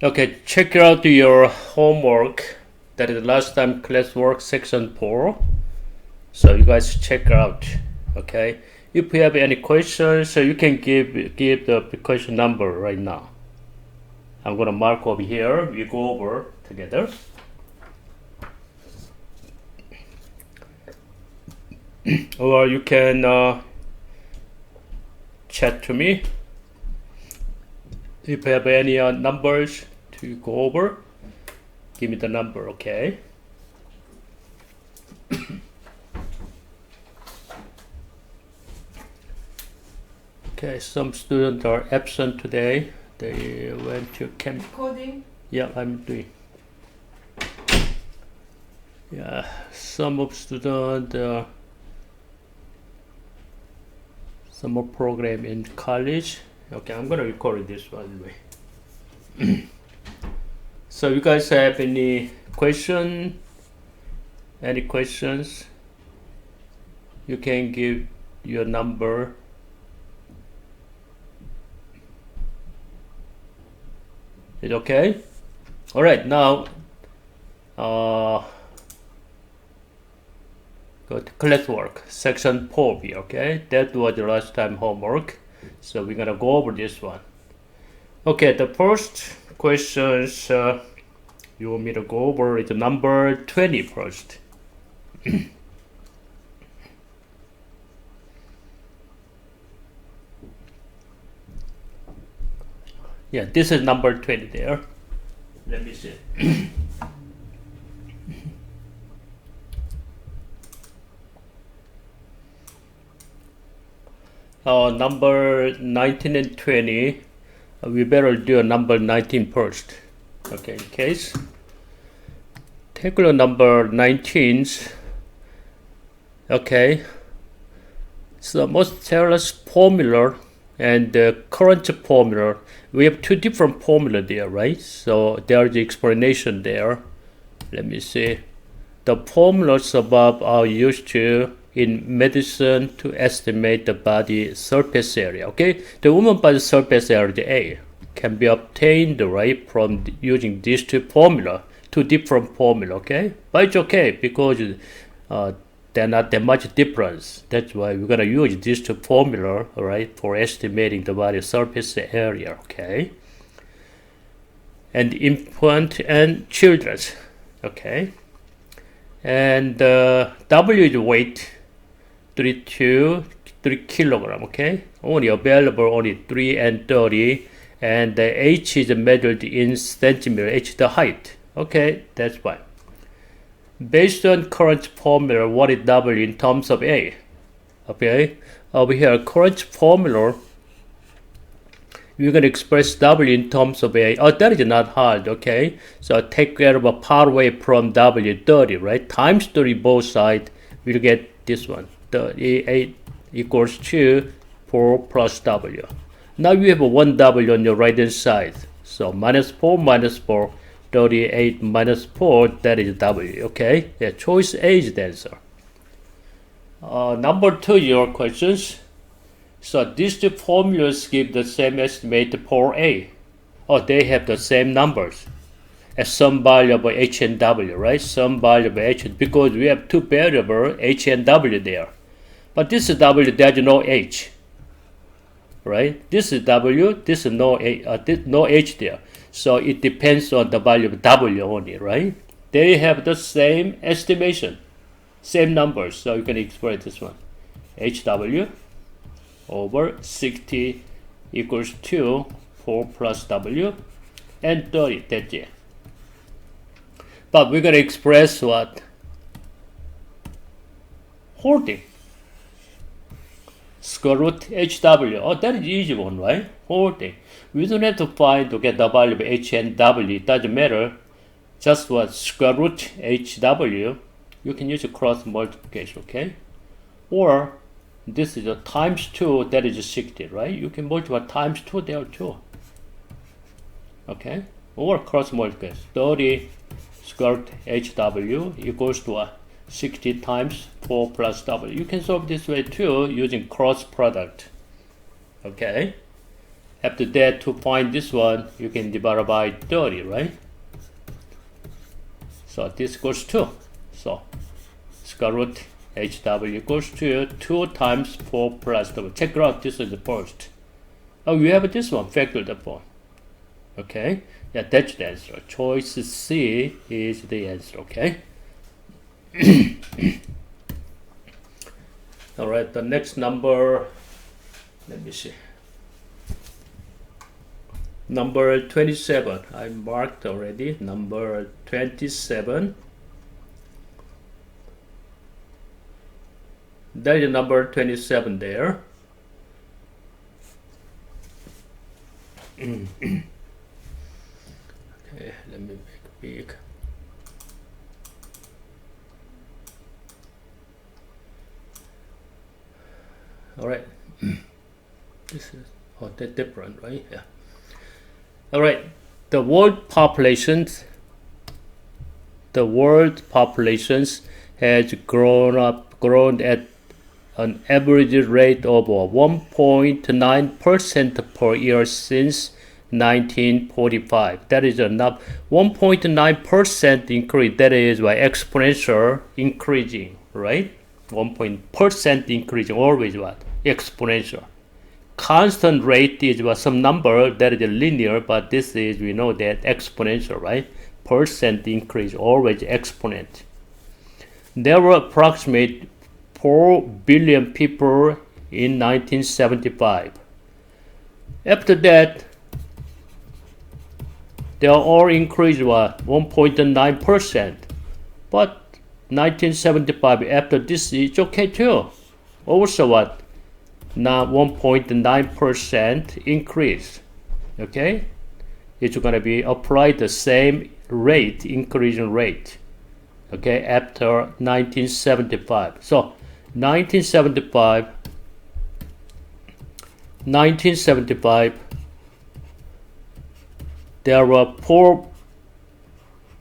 Okay, check out your homework. That is last time classwork section 4. So you guys check out. Okay. If you have any questions, so you can give the question number right now. I'm gonna mark over here. We go over together. Or you can chat to me if you have any numbers to go over. Give me the number, okay? Okay, some students are absent today. They went to camp. Coding? Yeah, I'm doing. Yeah, some of students, summer program in college. Okay, I'm gonna record this by the way. So you guys have any question? Any questions? You can give your number. Is it okay? All right, now go to classwork section 4. Okay, that was the last time homework, so we're gonna go over this one. Okay, the first questions you want me to go over is number 20 first. Yeah, this is number 20 there. Let me see. Number 19 and 20. We better do a number 19 first. Okay, in case. Take a look number 19. Okay. So most tell us formula and the current formula. We have two different formula there, right? So there's the explanation there. Let me see. The formulas above are used to in medicine to estimate the body surface area. Okay, the woman body surface area, the A, can be obtained right from using these two different formula. Okay, but it's okay because they're not that much difference. That's why we're gonna use these two formula, right, for estimating the body surface area. Okay, and infant and children. Okay, and W is weight. 3 kilogram, okay? Only available only 3 and 30, and the H is measured in centimeter, H the height. Okay, that's fine. Based on current formula, what is W in terms of A? Okay, over here, current formula, we're going to express W in terms of A. Oh, that is not hard, okay? So take care of a part away from W, 30, right? Times 30 both sides, we'll get this one. 38 equals to 4 plus W. Now you have a 1 W on your right hand side. So minus 4 minus 4, 38 minus 4, that is W, okay? Yeah, choice A is the answer. Number 2, your questions. So these two formulas give the same estimate for A. Oh, they have the same numbers as some variable H and W, right? Some variable H, because we have two variables H and W there. But this is W, there's no H, right? This is W, this is no H there. So it depends on the value of W only, right? They have the same estimation, same numbers. So you can express this one. HW over 60 equals to 4 plus W and 30, that's it. But we're going to express what? Whole thing. Square root HW. Oh, that is easy one, right? Whole thing. We don't have to find to get the value of H and W. It doesn't matter. Just what? Square root HW. You can use a cross multiplication, okay? Or this is a times 2, that is 60, right? You can multiply times 2 there too. Okay? Or cross multiplication. 30 square root HW equals to 60 times 4 plus W. You can solve this way too using cross product. Okay? After that, to find this one, you can divide by 30, right? So this equals 2. So square root HW equals to 2 times 4 plus W. Check it out, this is the first. Oh, you have this one factored upon. Okay, yeah, that's the answer. Choice C is the answer, okay? All right, the next number, let me see. Number 27, I marked already, number 27. That is number 27 there. Okay, let me make big. All right, this is that different, right? Yeah. All right, the world populations has grown at an average rate of 1.9% per year since 1945. That is enough. 1.9% increase. That is why exponential increasing, right? 1% increasing, always what? Exponential. Constant rate is what? Some number that is linear, but this is, we know that exponential, right? Percent increase, always exponent. There were approximately 4 billion people in 1975. After that, they are all increased what? 1.9%. But 1975, after this, it's okay too. Also what? Now 1.9% increase. Okay? It's going to be applied the same rate, increasing rate. Okay, after 1975. So 1975, there were 4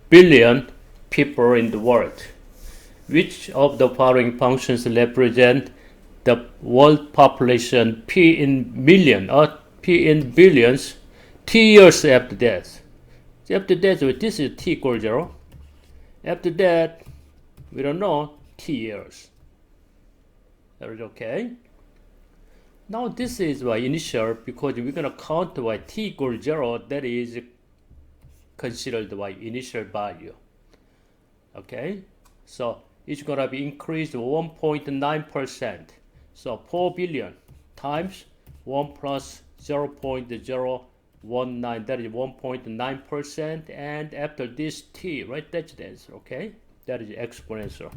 billion people in the world. Which of the following functions represent the world population P in million or P in billions T years after that? After that, this is T equals 0. After that, we don't know T years. That is okay. Now this is why initial, because we're going to count why T equals 0, that is considered by initial value. Okay, so it's going to be increased 1.9%. So 4 billion times 1 plus 0.019, that is 1.9%. And after this T, right, that's the answer, okay? That is exponential.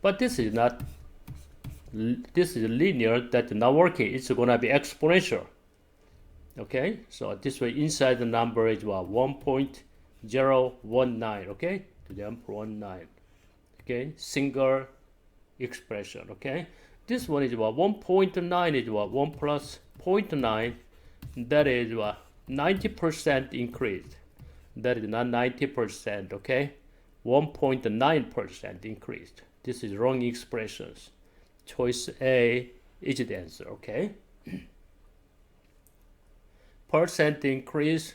But this is not, this is linear, that's not working. It's going to be exponential. Okay, so this way inside the number is what? 1.019, okay? To the 19. Okay, single expression, okay? This one is what? 1.9 is what? 1 plus 0.9, that is what? 90% increase. That is not 90%, okay? 1.9% increased. This is wrong expressions. Choice A is the answer, okay? Percent increase,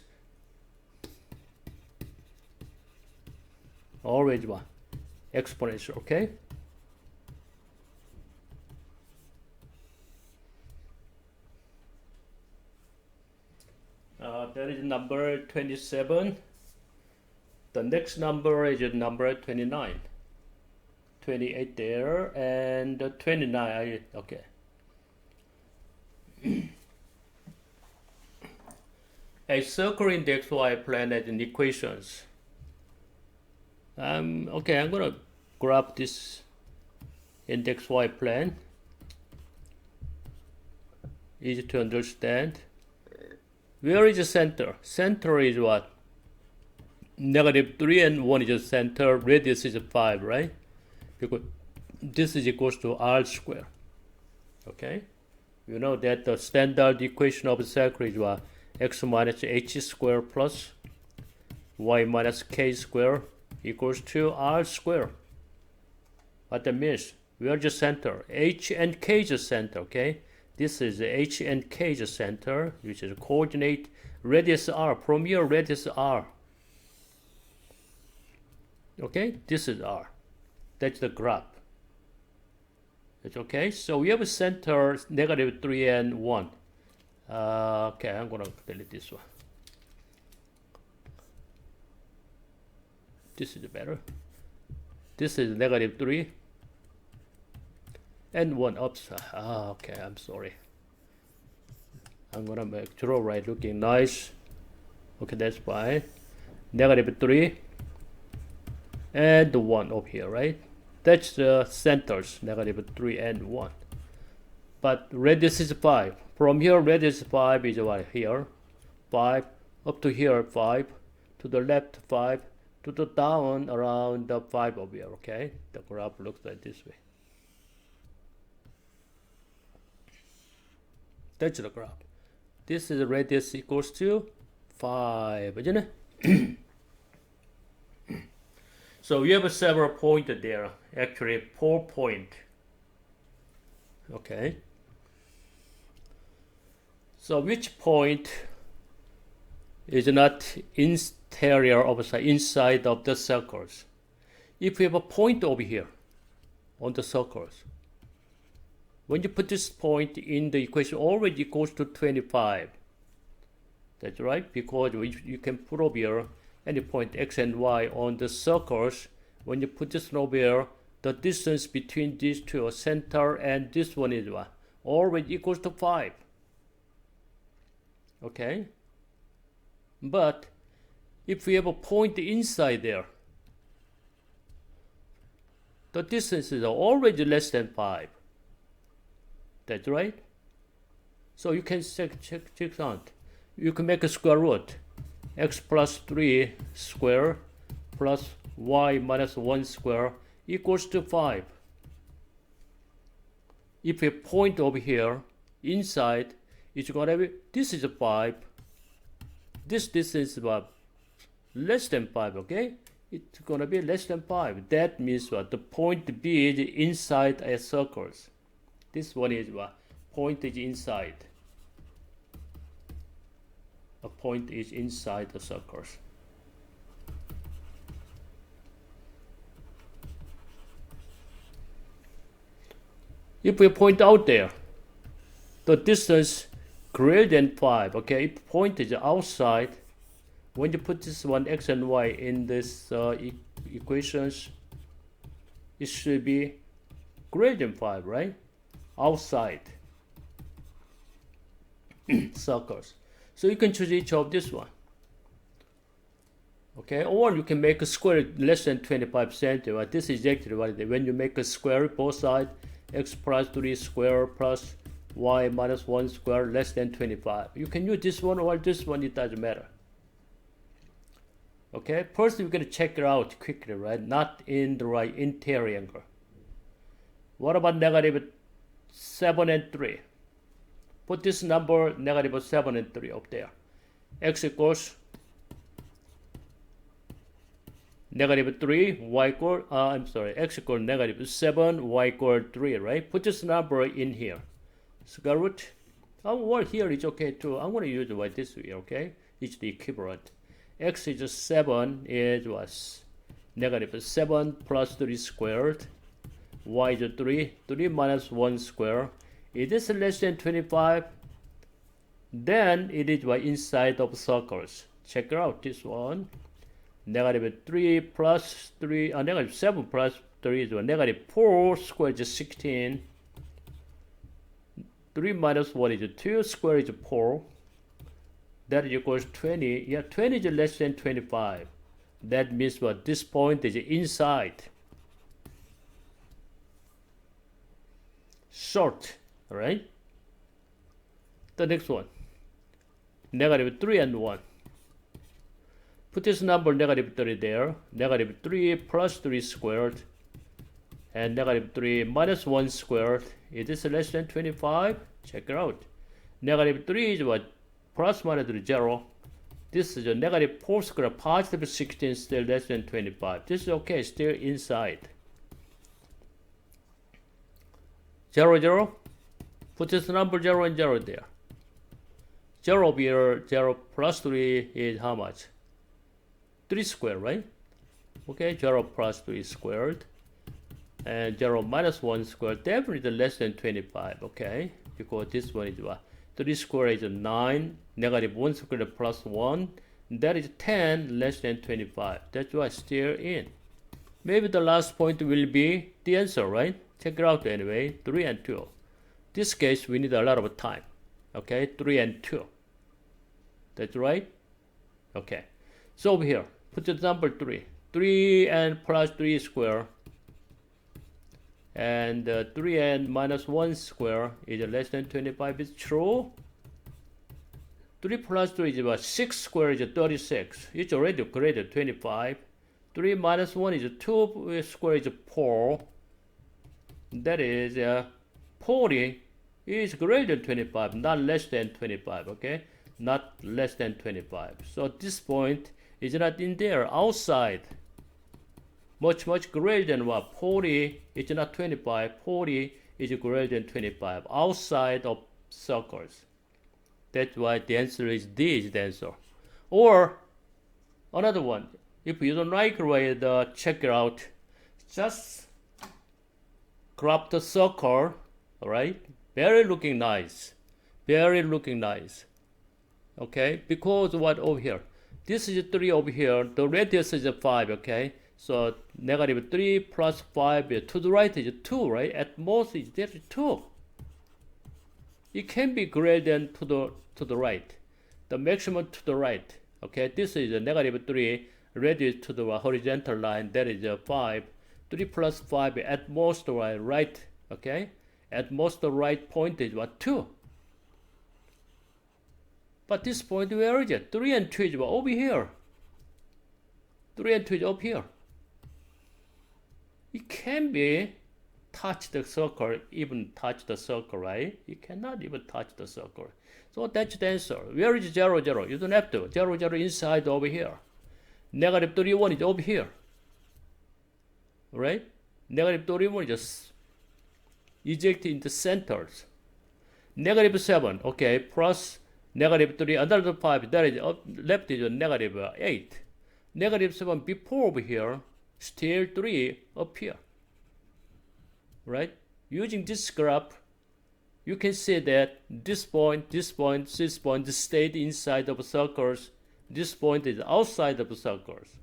always what? Exponential, okay? That is number 27. The next number is number 29. 28 there, and 29, okay. A circle in the XY plane has equations. Okay, I'm gonna grab this index Y plane. Easy to understand. Where is the center? Center is what? -3 and 1 is the center. Radius is 5, right? Because this is equals to R square. Okay? You know that the standard equation of the circle is what? X minus h square plus y minus k square equals to R square. What that means? Where is the center? H and K is the center, okay? This is H and K's center, which is coordinate radius r. From here, radius r. Okay, this is r. That's the graph. It's okay. So we have a center -3 and 1. Okay, I'm gonna delete this one. This is better. This is -3 and 1 upside. Okay, I'm sorry. I'm gonna make draw right looking nice. Okay, that's fine. -3 and 1 up here, right? That's the centers, -3 and 1. But radius is 5. From here, radius 5 is what? Here, 5. Up to here, 5. To the left, 5. To the down, around the 5 over here, okay? The graph looks like this way. That's the graph. This is radius equals to 5, isn't it? So we have several points there. Actually, 4 points. Okay. So which point is not interior of the inside of the circles? If we have a point over here on the circles, when you put this point in the equation, already equals to 25. That's right, because you can put over here any point x and y on the circles. When you put this over here, the distance between these two, center and this one is what? Already equals to 5. Okay? But if we have a point inside there, the distance is already less than 5. That's right. So you can check out. You can make a square root. X plus 3 square plus y minus 1 square equals to 5. If we point over here, inside, it's going to be, this is 5. This distance is about less than 5, okay? It's going to be less than 5. That means what? The point B is inside a circle. This one is what? Point is inside. A point is inside the circles. If we point out there, the distance greater than 5, okay? If point is outside, when you put this one x and y in this equations, it should be greater than 5, right? Outside circles. So you can choose each of this one. Okay, or you can make a square less than 25 centimeters. This is exactly what it is. When you make a square, both sides, x plus 3 square plus y minus 1 square less than 25. You can use this one or this one, it doesn't matter. Okay, first we're going to check it out quickly, right? Not in the right interior angle. What about -7 and 3? Put this number -7 and 3 up there. X equals -3, y equal, x equals -7, y equals 3, right? Put this number in here. Square root. Well, here is okay too. I'm going to use it like this way, okay? It's the equivalent. X is 7, is what? -7 plus 3 squared. Y is 3, 3 minus 1 square. It is less than 25. Then it is what? Inside of circles. Check it out, this one. -3 plus 3, -7 plus 3 is what? -4 squared is 16. 3 minus 1 is 2, square is 4. That equals 20. Yeah, 20 is less than 25. That means what? This point is inside. Short, alright? The next one. -3 and 1. Put this number -3 there. -3 plus 3 squared. And -3 minus 1 squared. It is less than 25. Check it out. -3 is what? Plus minus 0. This is a -4 squared, positive 16, still less than 25. This is okay, still inside. 0, 0. Put this number 0 and 0 there. 0 over here, 0 plus 3 is how much? 3 squared, right? Okay, 0 plus 3 squared. And 0 minus 1 squared, definitely less than 25, okay? Because this one is what? 3 squared is 9, negative 1 squared plus 1. That is 10, less than 25. That's why still in. Maybe the last point will be the answer, right? Check it out anyway, 3 and 2. This case, we need a lot of time. Okay, 3 and 2. That's right? Okay. So over here, put the number 3. 3 and plus 3 square. And 3 and minus 1 square is less than 25. It's true. 3 plus 3 is about 6 square is 36. It's already greater than 25. 3 minus 1 is 2 square is 4. That is 40 is greater than 25, not less than 25, okay? Not less than 25. So this point is not in there, outside. Much greater than what? 40 is not 25. 40 is greater than 25, outside of circles. That's why the answer is D is the answer. Or another one, if you don't like it, check it out. Just grab the circle, alright? Very looking nice. Very looking nice. Okay, because what over here? This is 3 over here. The radius is 5, okay? So negative 3 plus 5 to the right is 2, right? At most is there 2. It can be greater than to the right. The maximum to the right. Okay, this is a negative 3. Radius to the horizontal line, that is 5. 3 plus 5 at most right, okay? At most the right point is what? 2. But this point, where is it? 3 and 2 is over here. 3 and 2 is up here. It can be touch the circle, even touch the circle, right? You cannot even touch the circle. So that's the answer. Where is 0, 0? You don't have to. 0, 0 inside over here. Negative 31 is over here. Right? Negative 31 is just ejected into centers. Negative 7, okay, plus negative 3, another 5, that is up, left is a negative 8. Negative 7 before over here, still 3 up here. Right? Using this graph, you can see that this point stayed inside of circles. This point is outside of circles.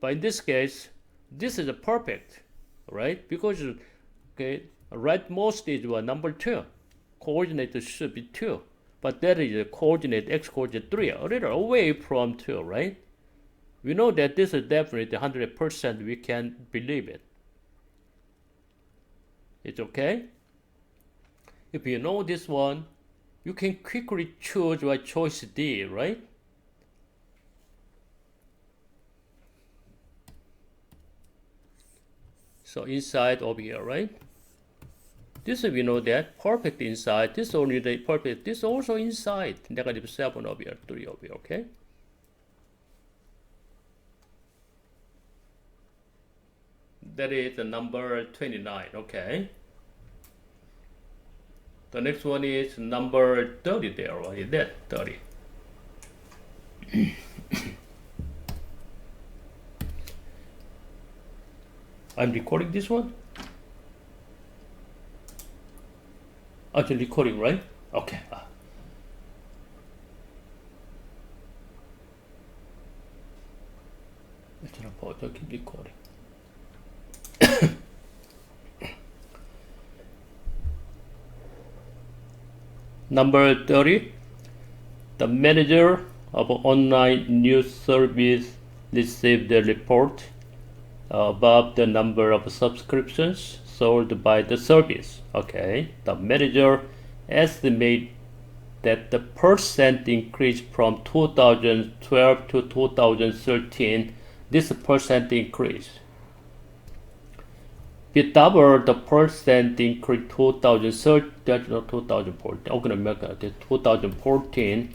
But in this case, this is perfect, right? Because, okay, rightmost is what? Number 2. Coordinate should be 2. But that is a coordinate, x coordinate 3, a little away from 2, right? We know that this is definitely 100%, we can believe it. It's okay? If you know this one, you can quickly choose what choice D, right? So inside over here, right? This we know that perfect inside. This only the perfect. This also inside. Negative 7 over here, 3 over here. Okay. That is the number 29. Okay. The next one is number 30 there. What is that? 30. I'm recording this one? Actually recording, right? Okay. 일단 버전 keep recording. Number 30. The manager of an online news service received a report above the number of subscriptions sold by the service. Okay, the manager estimated that the percent increase from 2012 to 2013, this percent increase, it doubled the percent increase 2013, that's not 2014, I'm gonna make it 2014.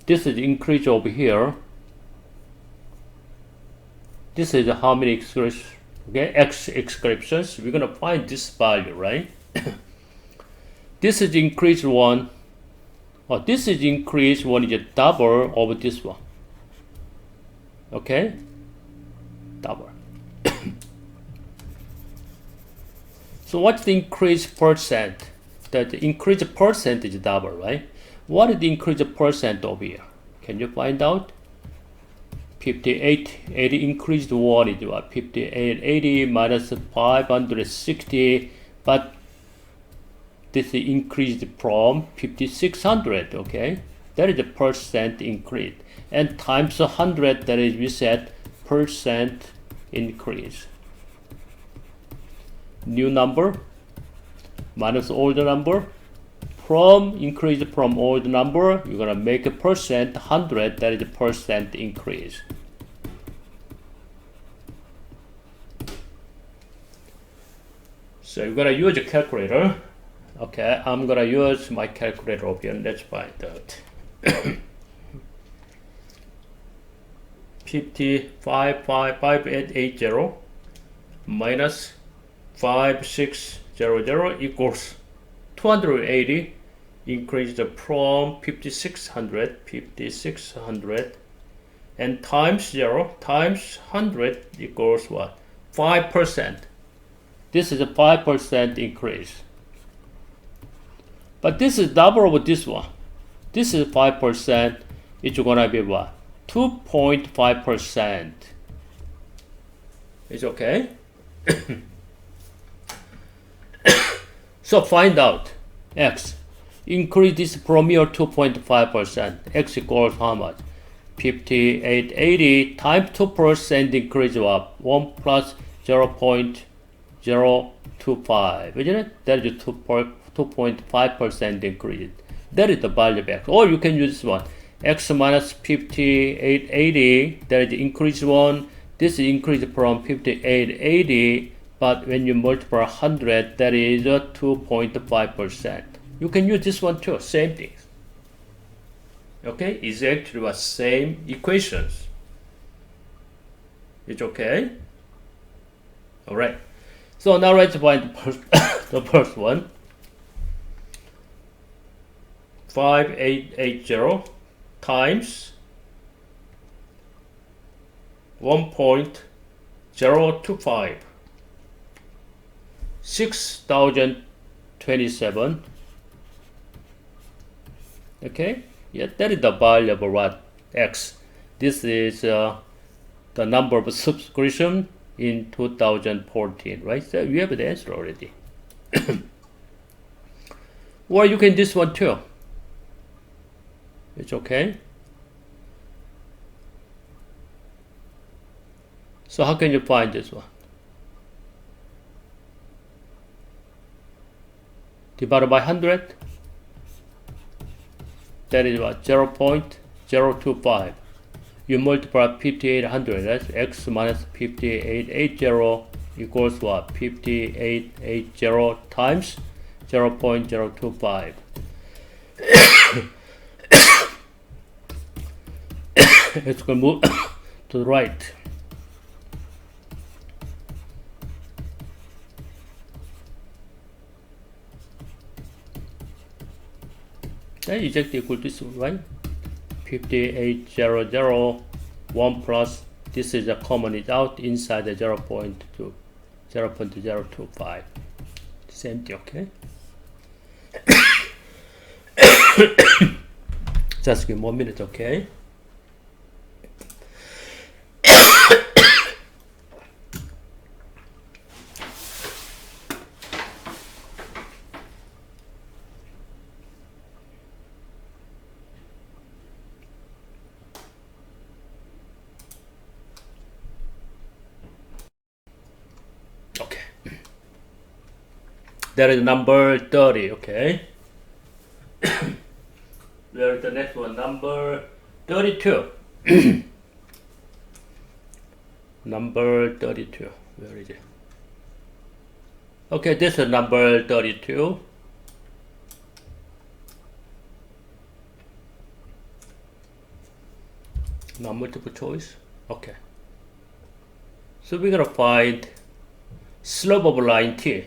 This is increase over here. This is how many subscriptions, okay, X subscriptions. We're gonna find this value, right? This is increased one. Oh, this is increased one is a double of this one. Okay? Double. So what's the increased percent? The increased percent is double, right? What is the increased percent over here? Can you find out? 5880 increased one is what? 5880 minus 560, but this is increased from 5600, okay? That is a percent increase. And times 100, that is, we said, percent increase. New number minus old number. From increase from old number, you're gonna make a percent 100, that is a percent increase. So you're gonna use a calculator. Okay, I'm gonna use my calculator over here. Let's find out. 5880 minus 5600 equals 280 increased from 5600 and times 0 times 100 equals what? 5%. This is a 5% increase. But this is double of this one. This is 5%. It's gonna be what? 2.5%. It's okay? So find out x. Increase this from here 2.5%. X equals how much? 5880 times 2% increase of 1 plus 0.025, isn't it? That is 2.5% increase. That is the value of x. Or you can use this one. X minus 5880, that is the increase one. This is increase from 5880, but when you multiply 100, that is 2.5%. You can use this one too, same thing. Okay, it's actually the same equations. It's okay? Alright. So now let's find the first one. 5880 times 1.025, 6027. Okay, yeah, that is the value of what? X. This is the number of subscription in 2014, right? So you have the answer already. Or you can do this one too. It's okay. So how can you find this one? Divided by 100. That is what? 0.025. You multiply 5800. That's x minus 5880 equals what? 5880 times 0.025. It's going to move to the right. That is exactly equal to this one, right? 5800, 1 plus, this is a common is out inside the 0.025. Same thing, okay? Just give me 1 minute, okay? That is number 30, okay? Where is the next one? Number 32. Number 32. Where is it? Okay, this is number 32. Not multiple choice. Okay. So we're gonna find slope of line T.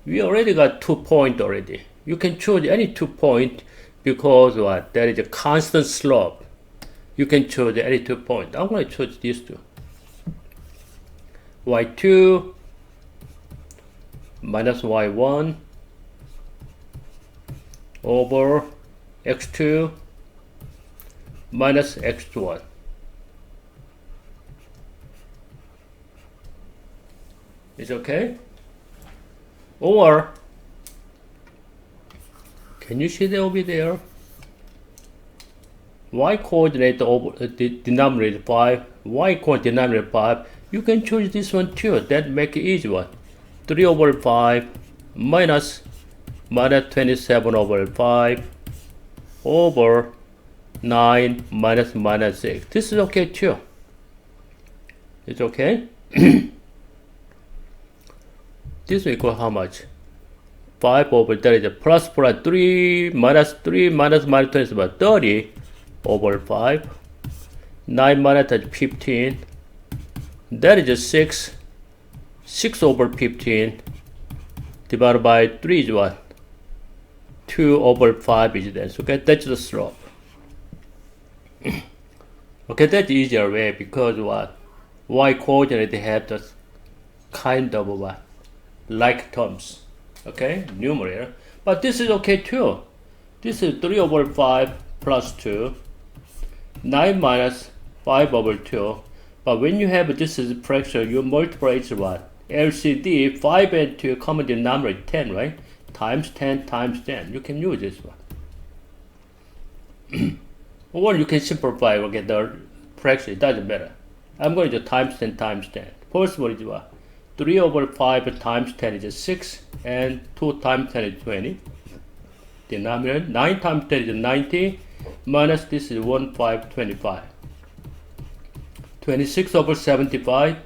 We already got 2 points already. You can choose any 2 points because what? There is a constant slope. You can choose any 2 points. I'm going to choose these two. y2 minus y1 over x2 minus x1. It's okay? Or, can you see that over there? Y coordinate over the denominator 5, y coordinate denominator 5. You can choose this one too. That make it easy one. 3 over 5 minus 27 over 5 over 9 minus 6. This is okay too. It's okay? This will equal how much? 5 over 30 plus 3 minus 20 is about 30 over 5. 9 minus 15. That is 6. 6 over 15 divided by 3 is what? 2 over 5 is this. Okay, that's the slope. Okay, that's the easier way because what? Y coordinate have the kind of what? Like terms. Okay, numerator. But this is okay too. This is 3 over 5 plus 2. 9 minus 5 over 2. But when you have this is fraction, you multiply it what? LCD 5 and 2 common denominator 10, right? Times 10 times 10. You can use this one. Or you can simplify or get the fraction. It doesn't matter. I'm going to times 10 times 10. First one is what? 3 over 5 times 10 is 6. And 2 times 10 is 20. Denominator 9 times 10 is 90. Minus this is 1, 5, 25. 26 over 75.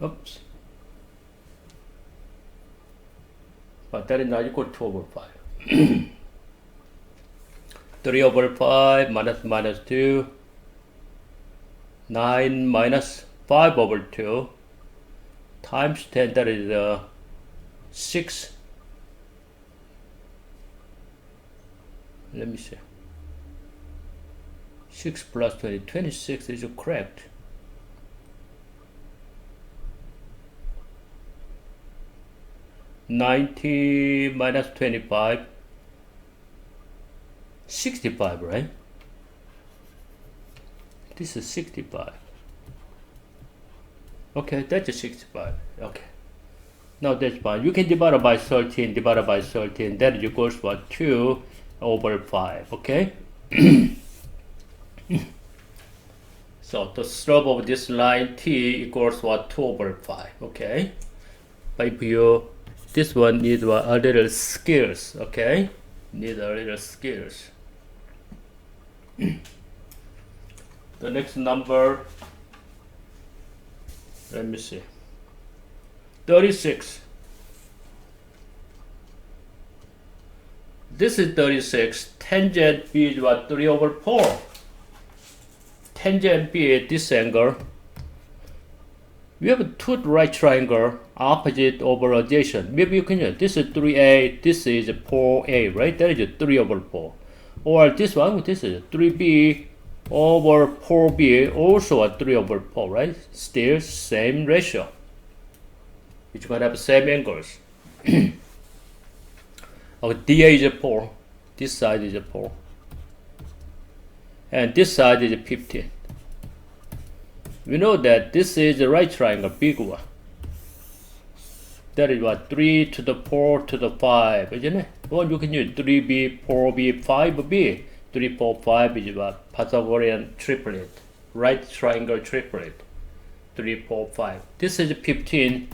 Oops. But that is not equal to 2 over 5. 3 over 5 minus 2. 9 minus 5 over 2 times 10, that is 6. Let me see. 6 plus 20, 26 is correct. $90 minus 25, 65, right? This is 65. Okay, that's a 65. Okay. Now that's fine. You can divide it by 13, divided by 13. That equals what? 2 over 5. Okay? So the slope of this line t equals what? 2 over 5. Okay? But if you, this one needs a little skills. Okay? Need a little skills. The next number, let me see, 36. This is 36. Tangent B is what? 3 over 4. Tangent B at this angle. We have two right triangle, opposite over adjacent. Maybe you can use this is 3A, this is 4A, right? That is 3 over 4. Or this one, this is 3B over 4B, also a 3 over 4, right? Still same ratio. It's going to have same angles. Okay, DA is 4. This side is 4. And this side is 15. We know that this is the right triangle, big one. That is what? 3 to the 4 to the 5, isn't it? Well, you can use 3B, 4B, 5B. 3, 4, 5 is what? Pythagorean triplet. Right triangle triplet. 3, 4, 5. This is 15.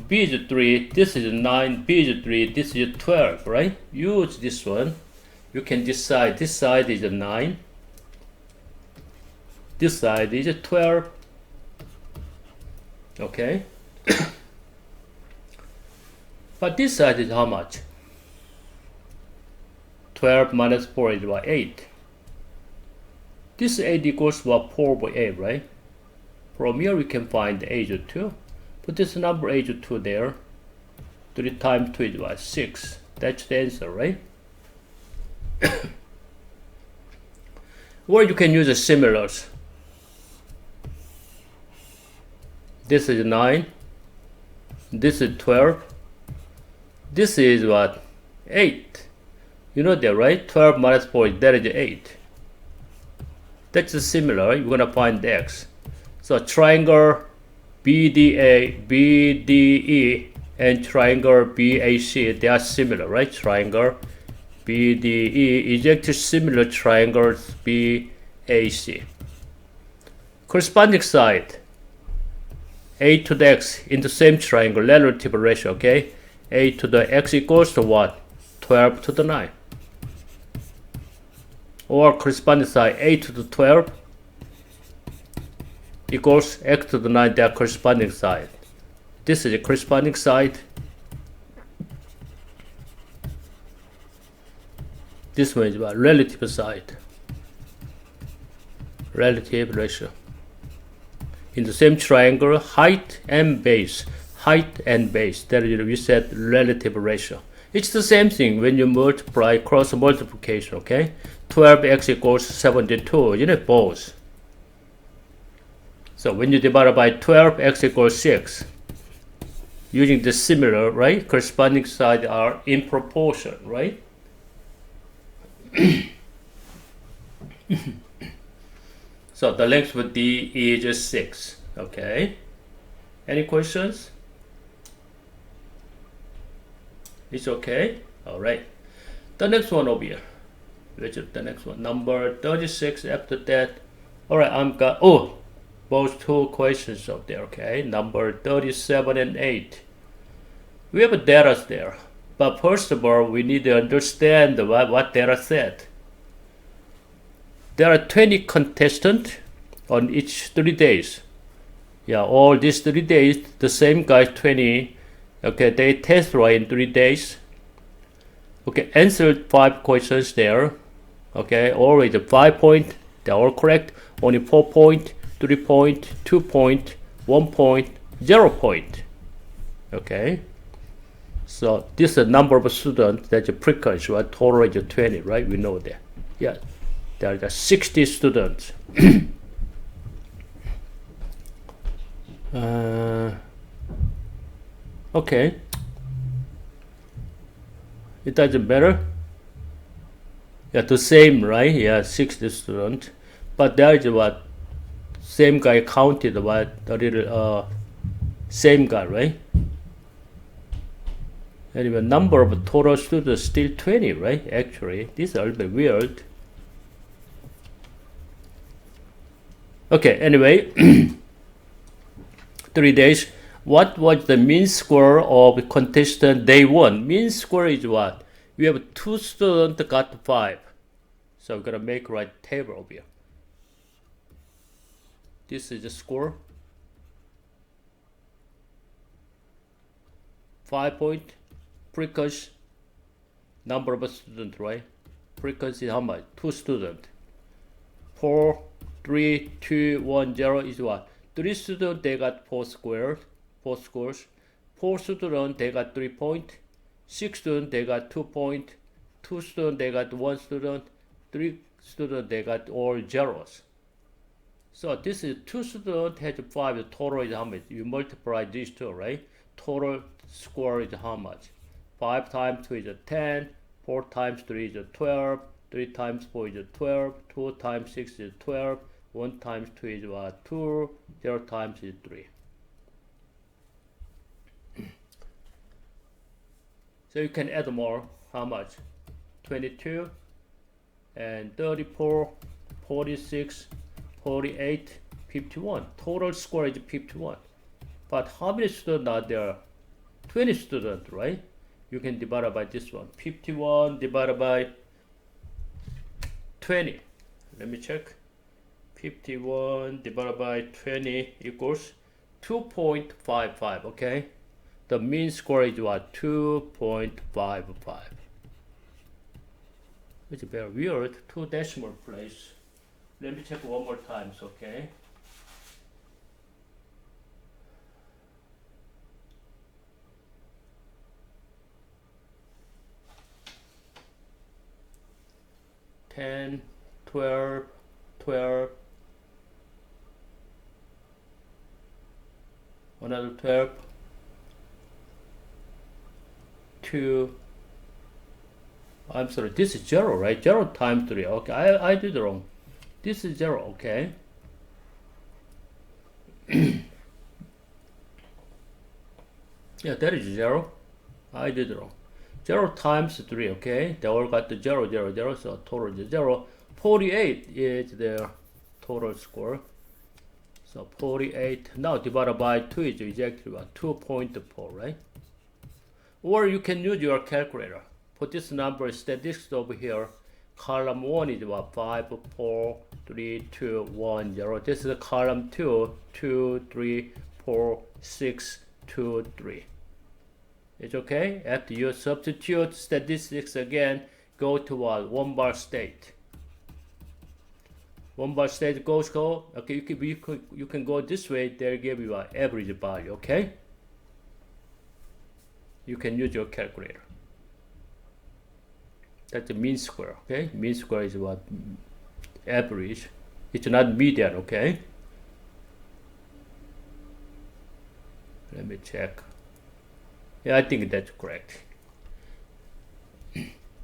B is 3. This is 9. B is 3. This is 12, right? Use this one. You can decide this side is 9. This side is 12. Okay? But this side is how much? 12 minus 4 is what? 8. This 8 equals what? 4 over 8, right? From here we can find the age of 2. Put this number age of 2 there. 3 times 2 is what? 6. That's the answer, right? Or you can use a similars. This is 9. This is 12. This is what? 8. You know that, right? 12 minus 4, that is 8. That's similar. You're going to find x. So triangle BDE and triangle BAC, they are similar, right? Triangle BDE is actually similar triangles BAC. Corresponding side, a to the x in the same triangle, relative ratio, okay? A to the x equals to what? 12 to the 9. Or corresponding side, a to the 12 equals x to the 9, they are corresponding side. This is a corresponding side. This one is what? Relative side. Relative ratio. In the same triangle, height and base. Height and base. That is, we said relative ratio. It's the same thing when you multiply, cross multiplication, okay? 12x equals 72, you know, both. So when you divide by 12, x equals 6. Using the similar, right? Corresponding sides are in proportion, right? So the length with D is 6. Okay. Any questions? It's okay? Alright. The next one over here. Which is the next one? Number 36 after that. Alright, I'm got both two questions up there, okay? Number 37 and 8. We have a data there. But first of all, we need to understand what data set. There are 20 contestants on each 3 days. Yeah, all these 3 days, the same guys 20. Okay, they test right in 3 days. Okay, answered 5 questions there. Okay, always 5 point, they're all correct. Only 4 point, 3 point, 2 point, 1 point, 0 point. Okay. So this is the number of students that's a pre-college, right? Total is 20, right? We know that. Yeah, there are 60 students. Okay. It doesn't matter. Yeah, the same, right? Yeah, 60 students. But there is what? Same guy counted what? A little, same guy, right? Anyway, number of total students still 20, right? Actually, this is a little bit weird. Okay, anyway, 3 days. What was the mean score of contestant day 1? Mean score is what? We have 2 students got 5. So I'm gonna make right table over here. This is the score. 5 point. Pre-course, number of students, right? Pre-course is how much? 2 students. 4, 3, 2, 1, 0 is what? 3 students, they got 4 squares, 4 scores. 4 students, they got 3 points. 6 students, they got 2 points. 2 students, they got 1 student. 3 students, they got all zeros. So this is 2 students has 5. The total is how much? You multiply these two, right? Total score is how much? 5 times 2 is 10, 4 times 3 is 12, 3 times 4 is 12, 2 times 6 is 12, 1 times 2 is what? 2, 0 times is 3. So you can add more. How much? 22 and 34, 46, 48, 51. Total score is 51. But how many students are there? 20 students, right? You can divide by this one. 51 divided by 20. Let me check. 51 divided by 20 equals 2.55, okay? The mean score is what? 2.55. It's very weird. 2 decimal place. Let me check one more time, okay? 10, 12, 12, another 12, 2. I'm sorry, this is 0, right? 0 times 3. Okay, I did wrong. This is 0, okay. Yeah, that is 0. I did wrong. 0 times 3, okay? They all got the 0, 0, 0, so total is 0. 48 is their total score. So 48, now divided by 2 is exactly what? 2.4, right? Or you can use your calculator. Put this number statistics over here. Column 1 is what? 5, 4, 3, 2, 1, 0. This is column 2, 2, 3, 4, 6, 2, 3. It's okay? After you substitute statistics again, go to what? 1-bar state. 1-bar state goes go. Okay, you can go this way. They'll give you an average value. Okay. You can use your calculator. That's the mean square. Okay, mean square is what? Average. It's not median. Okay. Let me check. Yeah, I think that's correct.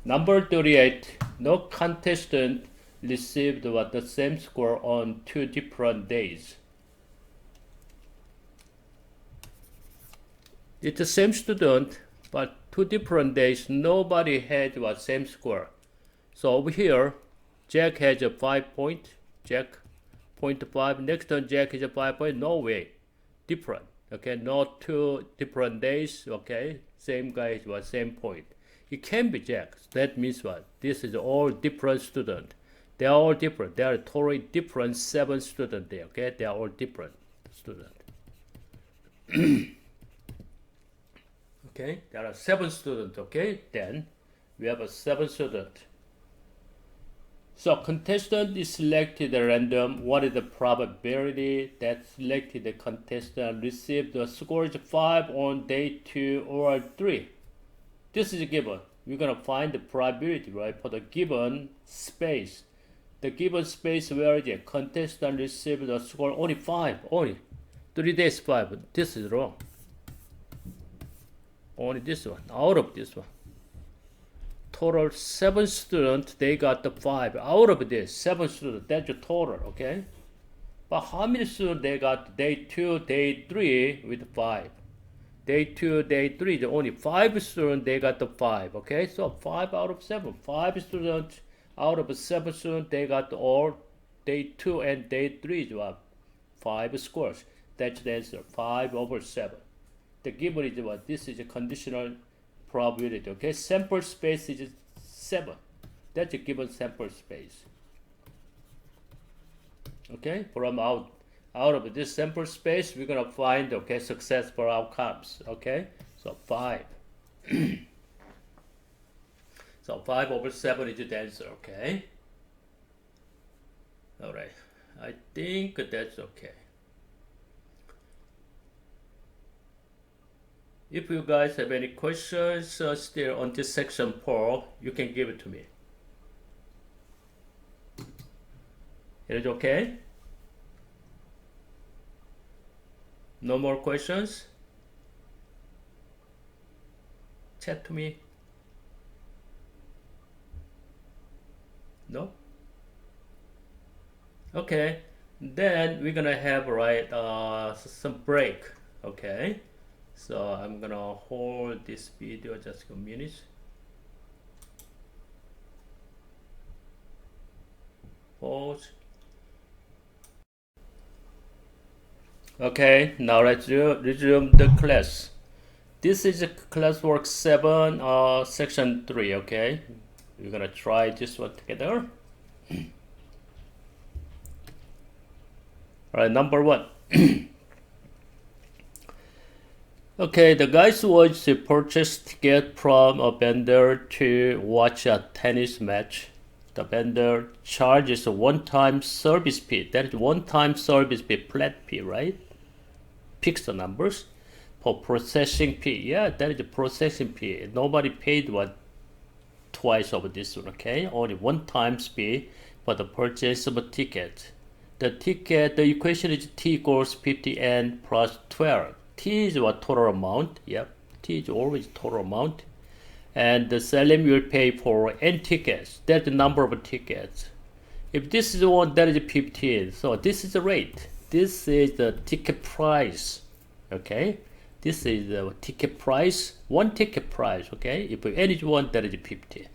Number 38. No contestant received what? The same score on 2 different days. It's the same student, but 2 different days, nobody had what? Same score. So over here, Jack has a 5 point, Jack 0.5. Next time Jack is a 5 point, no way, different. Okay, not 2 different days. Okay, same guy is what? Same point. It can be Jack. That means what? This is all different student. They are all different. There are totally different 7 students there. Okay, they are all different students. Okay, there are 7 students. Okay, then we have a 7 student. So contestant is selected at random. What is the probability that selected contestant received the score is 5 on day 2 or 3? This is given. We're gonna find the probability, right, for the given space. The given space where the contestant received the score only 5, only 3 days 5. This is wrong. Only this one, out of this one. Total 7 students, they got the 5. Out of this, 7 students, that's the total, okay? But how many students they got day 2, day 3 with 5? Day 2, day 3, the only 5 students, they got the 5, okay? So 5 out of 7. 5 students out of 7 students, they got all day 2 and day 3 is what? 5 scores. That's the answer, 5 over 7. The given is what? This is a conditional probability. Okay, sample space is 7. That's a given sample space. Okay, from out of this sample space, we're gonna find successful outcomes. Okay, so 5. So 5 over 7 is the answer. Okay. All right, I think that's okay. If you guys have any questions still on this section 4, you can give it to me. It is okay? No more questions? Chat to me. No? Okay. Then we're gonna have some break. Okay. So I'm gonna hold this video just a minute. Pause. Okay, now let's resume the class. This is classwork 7, section 3. Okay, we're gonna try this one together. All right, number 1. Okay, the guys was to purchase ticket from a vendor to watch a tennis match. The vendor charges a one-time service fee. That is one-time service fee, flat fee, right? Picks the numbers for processing fee. Yeah, that is a processing fee. Nobody paid what twice of this one, okay? Only one times B for the purchase of a ticket. The equation is T equals 50N plus 12. T is what total amount. Yep, T is always total amount. And the seller will pay for N tickets. That's the number of tickets. If this is the one, that is 15. So this is the rate. This is the ticket price. Okay? This is the ticket price. One ticket price. Okay? If N is 1, that is 15.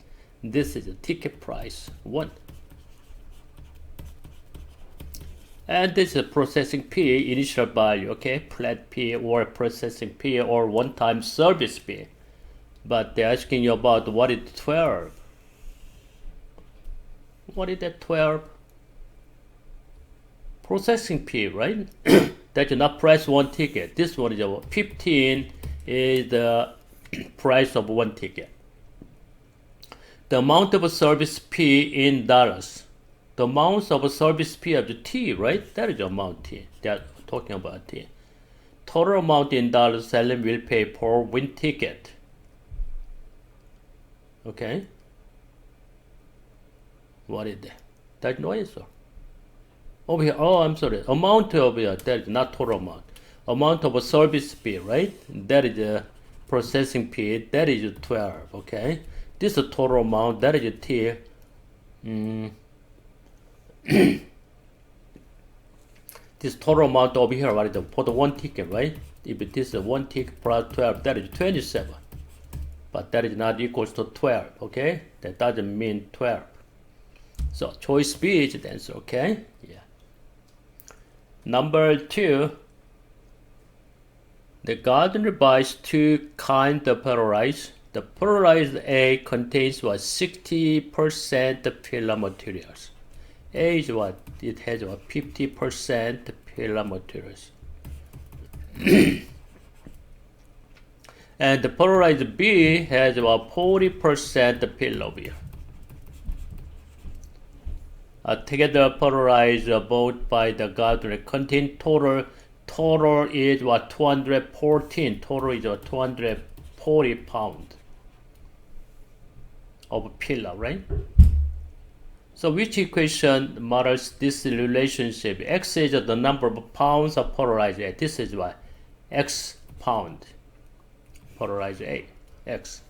This is the ticket price. 1. And this is processing P, initial value. Okay? Flat P or processing P or one-time service P. But they're asking you about what is 12. What is that 12? Processing fee, right? That you not price one ticket. This one is 15 is the price of one ticket. The amount of a service fee in dollars. The amount of a service fee of the T, right? That is the amount T. They're talking about T. Total amount in dollars seller will pay for one ticket. Okay. What is that? That's no answer. Over here, oh, I'm sorry. Amount of that is not total amount. Amount of a service fee, right? That is a processing fee. That is 12. Okay. This is total amount. That is T. This total amount over here, what is for the one ticket, right? If this is one ticket plus 12, that is 27. But that is not equals to 12, okay? That doesn't mean 12. So choice B is the answer, okay? Yeah. Number 2, the gardener buys 2 kinds of polarized. The polarized A contains what? 60% filler materials. A is what? It has what? 50% filler materials. And the polarized B has about 40% filler here. Together polarized both by the gardener contain total is what? 214. Total is what? 240 pounds of filler, right? So which equation models this relationship? X is the number of pounds of polarized A. This is what? X pound. Polarized A, X.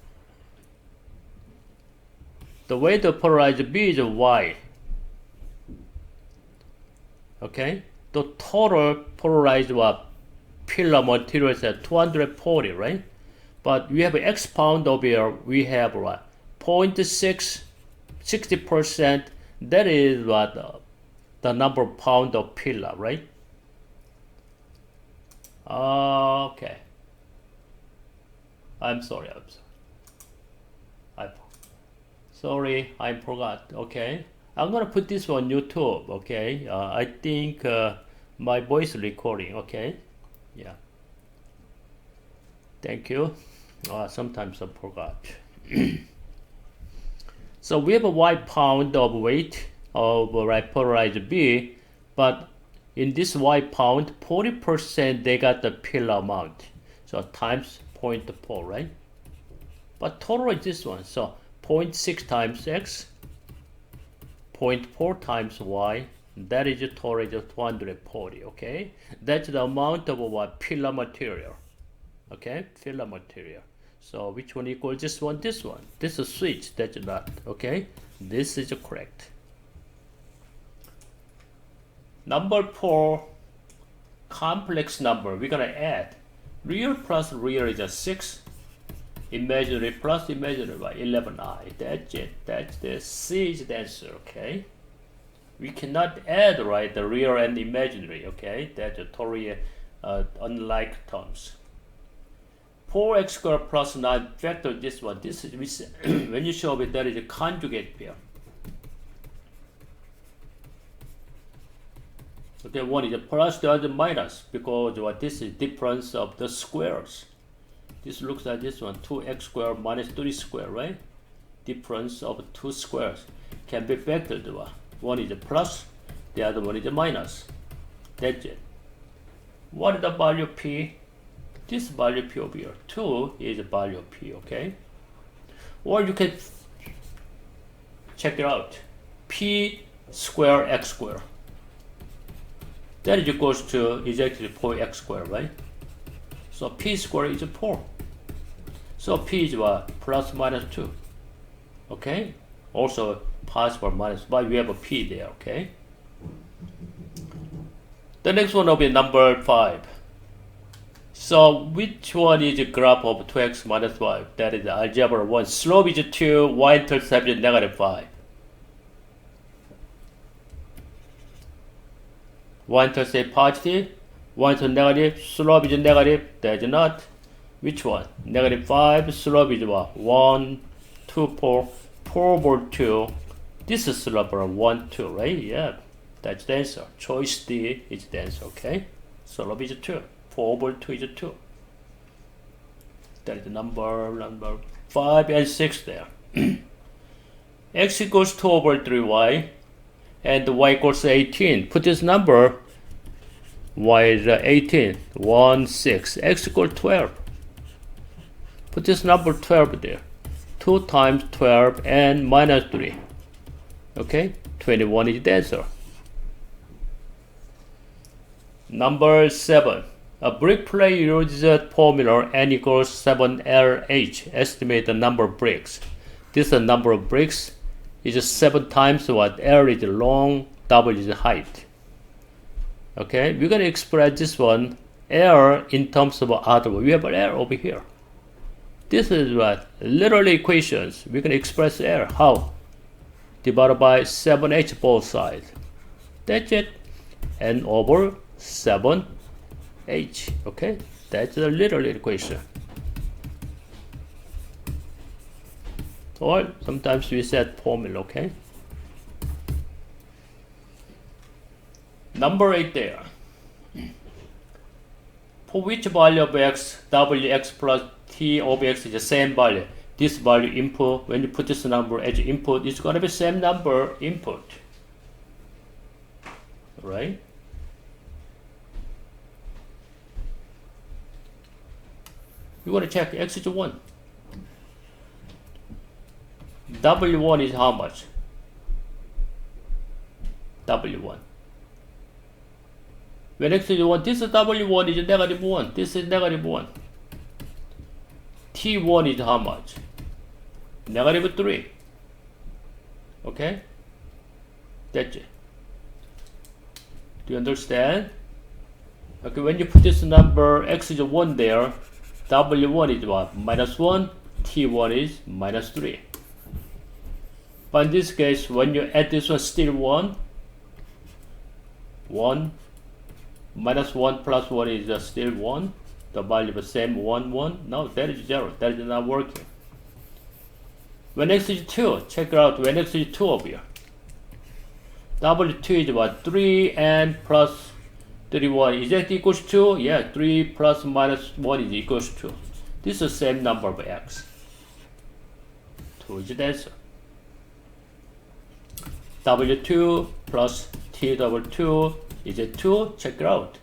The weight of polarized B is Y. Okay? The total polarized filler materials at 240, right? But we have X pound over here, we have what? 0.6, 60%. That is what? The number of pound of filler, right? Okay. I'm sorry. I forgot. Okay. I'm gonna put this on YouTube. Okay. I think my voice recording. Okay. Yeah. Thank you. Sometimes I forgot. So we have a Y pound of weight of polarized B, but in this Y pound, 40% they got the filler amount. So times 0.4, right? But total is this one. So 0.6 times X, 0.4 times Y. That is a total is 240. Okay, that's the amount of what? Filler material. Okay, filler material. So which one equals this one? This one. This is switch. That's not. Okay, this is correct. Number 4, complex number. We're gonna add. Real plus real is a 6. Imaginary plus imaginary by 11i. That's it. That's the C is the answer. Okay. We cannot add right the real and imaginary. Okay. That's totally unlike terms. 4x squared plus 9 factor this one. This is when you show it that is a conjugate pair. Okay, one is a plus, the other minus, because what this is difference of the squares. This looks like this one, 2x squared minus 3 squared, right? Difference of 2 squares can be factored. One is a plus, the other one is a minus. That's it. What is the value of P? This value P over here, 2 is the value of P, okay? Or you can check it out. P square x square. That is equals to exactly 4x squared, right? So P squared is 4. So P is what? Plus minus 2. Okay? Also possible minus, but we have a P there, okay? The next one will be number 5. So which one is the graph of 2x minus 5? That is algebra 1. Slope is 2, y-intercept is negative 5. Y-intercept positive, y-intercept negative, slope is negative, that is not. Which one? Negative 5, slope is what? 1, 2, 4, 4 over 2. This is slope of 1, 2, right? Yeah, that's the answer. Choice D is the answer, okay? Slope is 2, 4 over 2 is 2. That is number 5 and 6 there. X equals 2 over 3y. And y equals 18. Put this number, y is 18, 1, 6, x equals 12. Put this number 12 there. 2 times 12 and minus 3. Okay, 21 is the answer. Number 7. A bricklayer uses a formula n equals 7LH. Estimate the number of bricks. This is the number of bricks. Is 7 times what? L is long, W is height. Okay, we're going to express this one, L, in terms of other. We have an L over here. This is what? Literal equations. We can express L. How? Divided by 7H both sides. That's it. N over 7H. Okay, that's the literal equation. Or sometimes we set formula, okay? Number 8 there. For which value of x, wx plus t of x is the same value? This value input, when you put this number as input, it's going to be same number input. Right? You want to check x is 1. W1 is how much? W1. When x is 1, this is W1 is negative 1. This is negative 1. T1 is how much? Negative 3. Okay? That's it. Do you understand? Okay, when you put this number, x is 1 there, W1 is what? Minus 1. T1 is minus 3. But in this case, when you add this one, still 1. 1 minus 1 plus 1 is still 1. The value is the same, 1, 1. No, that is 0. That is not working. When x is 2, check it out. When x is 2 over here. W2 is what? 3 and plus 31. Is that equals 2? Yeah, 3 plus minus 1 is equals 2. This is the same number of x. 2 is the answer. W2 plus Tw2 is a 2. Check it out.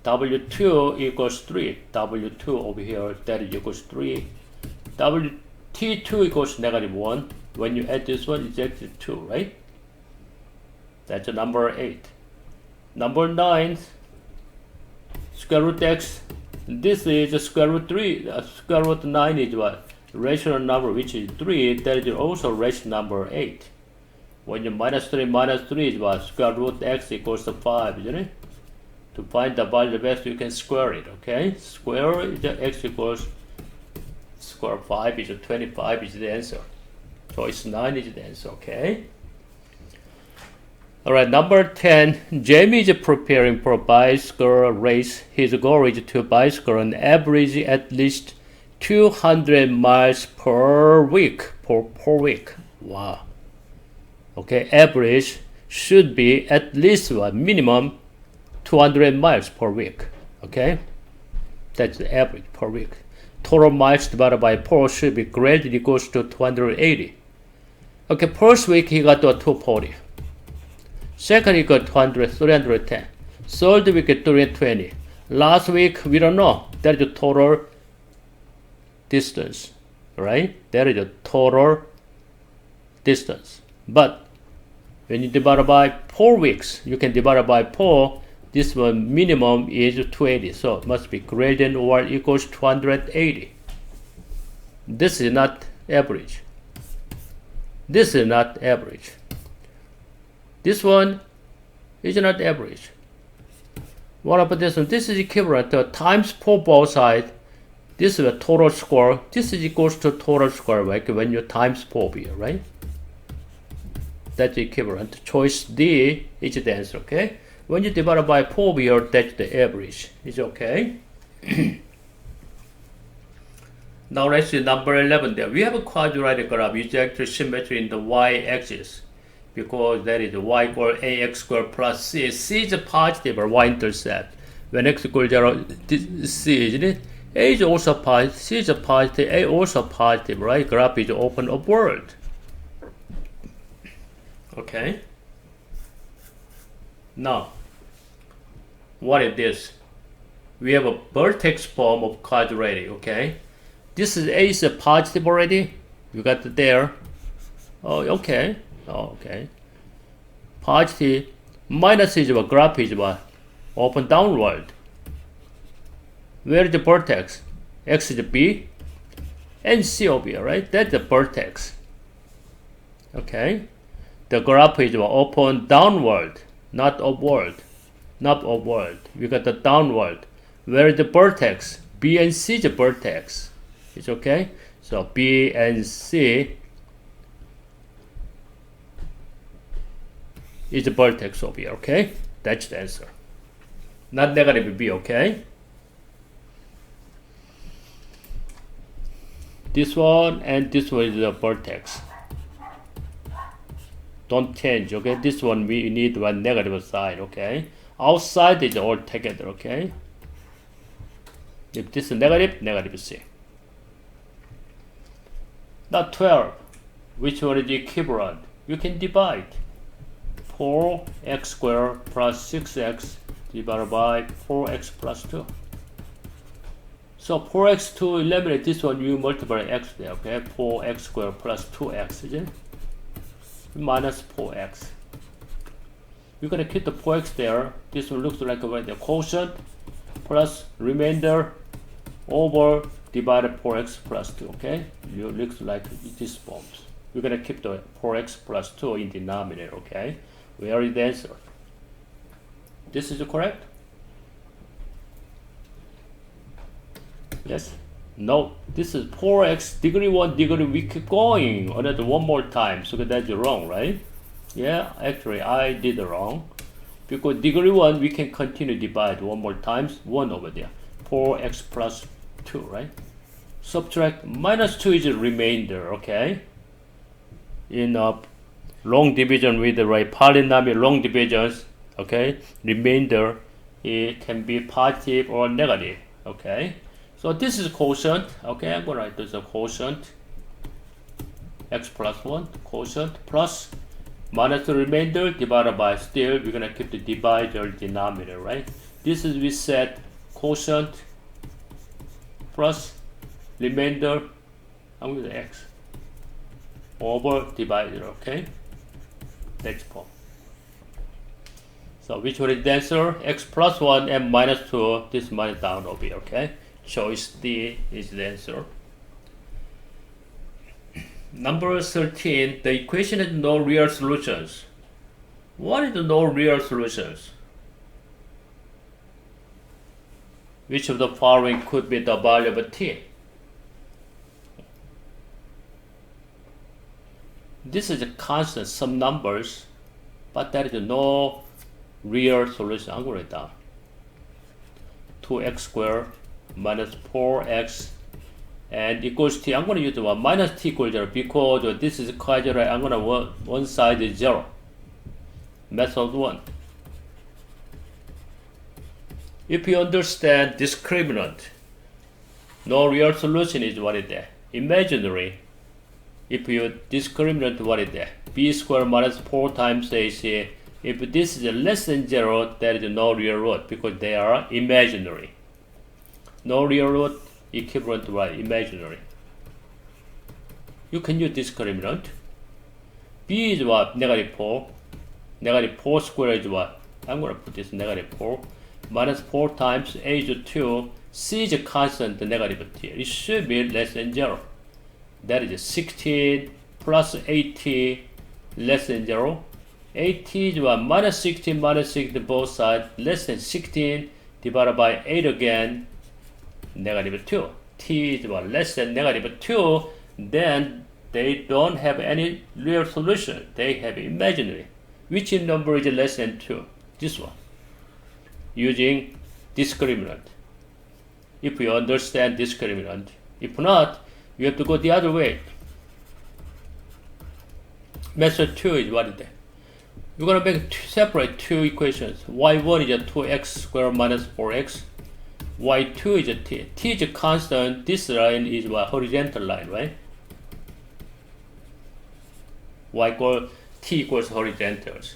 W2 equals 3. W2 over here, that is equals 3. T2 equals negative 1. When you add this one, it's actually 2, right? That's a number 8. Number 9, square root x. This is a square root 3. Square root 9 is what? Rational number, which is 3. That is also rational number 8. When you minus 3 is what? Square root x equals to 5, isn't it? To find the value of x, you can square it, okay? Square is x equals square 5 is 25 is the answer. Choice 9 is the answer, okay? Alright, number 10. Jamie is preparing for a bicycle race. His goal is to bicycle an average at least 200 miles per week. Per week. Wow. Okay, average should be at least what? Minimum 200 miles per week. Okay? That's the average per week. Total miles divided by 4 should be greater equals to 280. Okay, first week he got to 240. Second week got 310. Third week 320. Last week we don't know. That is the total distance. Right? That is the total distance. But when you divide by 4 weeks, you can divide by 4. This one minimum is 280, so it must be greater than or equals 280. This is not average. This is not average. This one is not average. What about this one? This is equivalent to times 4 both sides. This is a total score. This is equals to total score, right? When you times 4 here, right? That's equivalent. Choice D is the answer, okay? When you divide by 4 here, that's the average. It's okay? Now let's see number 11 there. We have a quadratic graph with actual symmetry in the y-axis because that is y equals ax squared plus c. C is a positive or y-intercept. When x equals 0, c, isn't it? A is also positive, c is a positive, a also positive, right? Graph is open upward. Okay? Now, what is this? We have a vertex form of quadratic, okay? This is A is a positive already. You got it there. Oh, okay. Oh, okay. Positive minus is what? Graph is what? Open downward. Where is the vertex? X is B and C over here, right? That's the vertex. Okay. The graph is what? Open downward, not upward. Not upward. We got the downward. Where is the vertex? B and C is the vertex. It's okay. So B and C is the vertex over here, okay? That's the answer. Not negative B, okay? This one and this one is the vertex. Don't change, okay? This one we need one negative side, okay? Outside is all together, okay? If this is negative, negative C. Now 12, which one is equivalent? You can divide 4x squared plus 6x divided by 4x plus 2. So 4x to eliminate this one, you multiply x there, okay? 4x squared plus 2x, isn't it? Minus 4x. You're gonna keep the 4x there. This one looks like a quotient plus remainder over divided 4x plus 2, okay? It looks like this forms. We're gonna keep the 4x plus 2 in denominator, okay? Where is the answer? This is correct? Yes? No, this is 4x degree 1 degree, we keep going another one more time, so that's wrong, right? Yeah, actually I did wrong. Because degree 1 we can continue divide one more times, 1 over there. 4x plus 2, right? Subtract minus 2 is a remainder, okay? In long division with the right polynomial long divisions, okay? Remainder, it can be positive or negative, okay? So this is quotient, okay? I'm gonna write this as a quotient. X plus 1, quotient plus minus the remainder divided by, still we're gonna keep the divisor denominator, right? This is we set quotient plus remainder, I'm with x over divisor, okay? That's form. So which one is the answer? X plus 1 and minus 2, this minus down over here, okay? Choice D is the answer. Number 13, the equation has no real solutions. What is the no real solutions? Which of the following could be the value of t? This is a constant, some numbers, but there is no real solution. I'm going to write down 2x squared minus 4x and equals t. I'm going to use the one minus t equals 0 because this is quadratic. I'm going to one side is 0. Method 1. If you understand discriminant, no real solution is what is there? Imaginary. If you discriminant, what is there? B squared minus 4 times AC. If this is less than 0, there is no real root because they are imaginary. No real root equivalent to what? Imaginary. You can use discriminant. B is what? Negative 4. Negative 4 squared is what? I'm going to put this negative 4. Minus 4 times A is 2. C is a constant, negative t. It should be less than 0. That is 16 plus 80 less than 0. 80 is what? Minus 16 minus 16 both sides. Less than 16 divided by 8 again. Negative 2. T is what? Less than negative 2. Then they don't have any real solution. They have imaginary. Which number is less than 2? This one. Using discriminant. If you understand discriminant. If not, you have to go the other way. Method 2 is what is that? You're going to make separate two equations. y1 is a 2x squared minus 4x. y2 is a t. T is a constant. This line is what? Horizontal line, right? T equals horizontals.